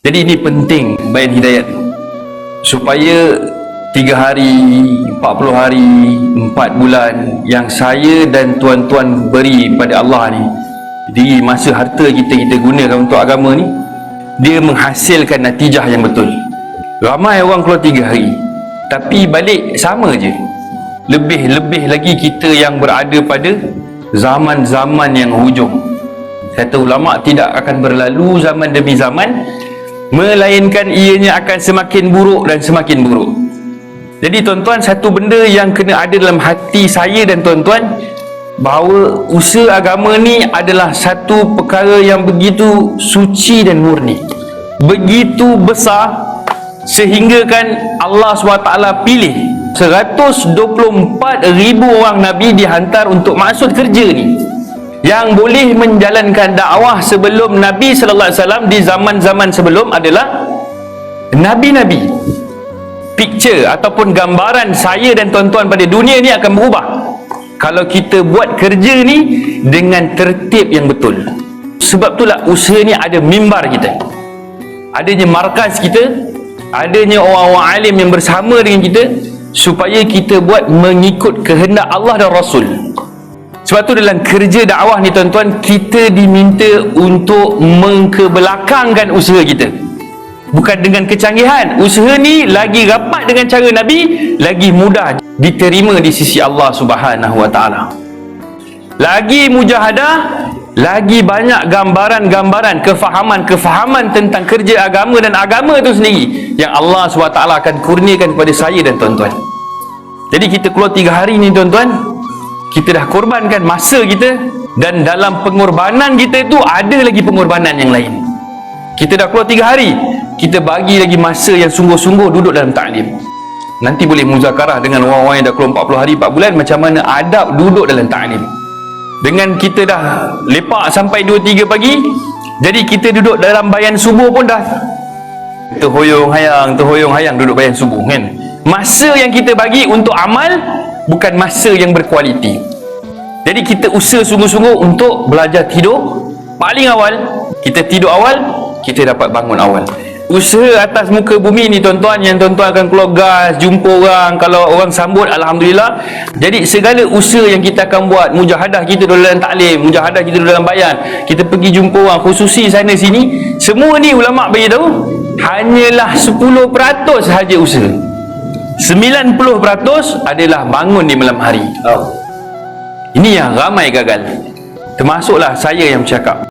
Jadi ini penting bayan hidayat, supaya 3 hari, 40 hari, 4 bulan yang saya dan tuan-tuan beri pada Allah ni, di masa harta kita gunakan untuk agama ni, dia menghasilkan natijah yang betul. Ramai orang keluar 3 hari, tapi balik sama je. Lebih lagi kita yang berada pada zaman-zaman yang hujung. Kata ulama, tidak akan berlalu zaman demi zaman, melainkan ianya akan semakin buruk dan semakin buruk. Jadi tuan-tuan, satu benda yang kena ada dalam hati saya dan tuan-tuan, bahawa usaha agama ni adalah satu perkara yang begitu suci dan murni, begitu besar, sehingga kan Allah SWT pilih 124,000 orang Nabi dihantar untuk maksud kerja ni. Yang boleh menjalankan dakwah sebelum Nabi SAW di zaman-zaman sebelum adalah Nabi-Nabi. Picture ataupun gambaran saya dan tuan-tuan pada dunia ni akan berubah kalau kita buat kerja ni dengan tertib yang betul. Sebab itulah usaha ni ada mimbar kita, adanya markaz kita, adanya orang-orang alim yang bersama dengan kita, supaya kita buat mengikut kehendak Allah dan Rasul. Sebab tu dalam kerja dakwah ni tuan-tuan, kita diminta untuk mengkebelakangkan usaha kita, bukan dengan kecanggihan. Usaha ni lagi rapat dengan cara Nabi, lagi mudah diterima di sisi Allah Subhanahu Wa Taala. Lagi mujahadah, lagi banyak gambaran-gambaran, kefahaman tentang kerja agama dan agama itu sendiri yang Allah SWT akan kurniakan kepada saya dan tuan-tuan. Jadi kita keluar 3 hari ni tuan-tuan, kita dah korbankan masa kita, dan dalam pengorbanan kita itu ada lagi pengorbanan yang lain. Kita dah keluar 3 hari, kita bagi lagi masa yang sungguh-sungguh duduk dalam taklim. Nanti boleh muzakarah dengan orang-orang yang dah keluar 40 hari, 4 bulan, macam mana adab duduk dalam taklim. Dengan kita dah lepak sampai 2-3 pagi, jadi kita duduk dalam bayan subuh pun dah terhoyong hayang duduk bayan subuh kan. Masa yang kita bagi untuk amal bukan masa yang berkualiti. Jadi kita usaha sungguh-sungguh untuk belajar tidur paling awal. Kita tidur awal, kita dapat bangun awal. Usaha atas muka bumi ni tuan-tuan, yang tuan-tuan akan keluar gas, jumpa orang, kalau orang sambut, alhamdulillah. Jadi segala usaha yang kita akan buat, mujahadah kita dalam taklim, mujahadah kita dalam bayan, kita pergi jumpa orang khususi sana sini, semua ni ulama bagi tahu hanyalah 10% sahaja usaha. 90% adalah bangun di malam hari. Ini yang ramai gagal, termasuklah saya yang bercakap.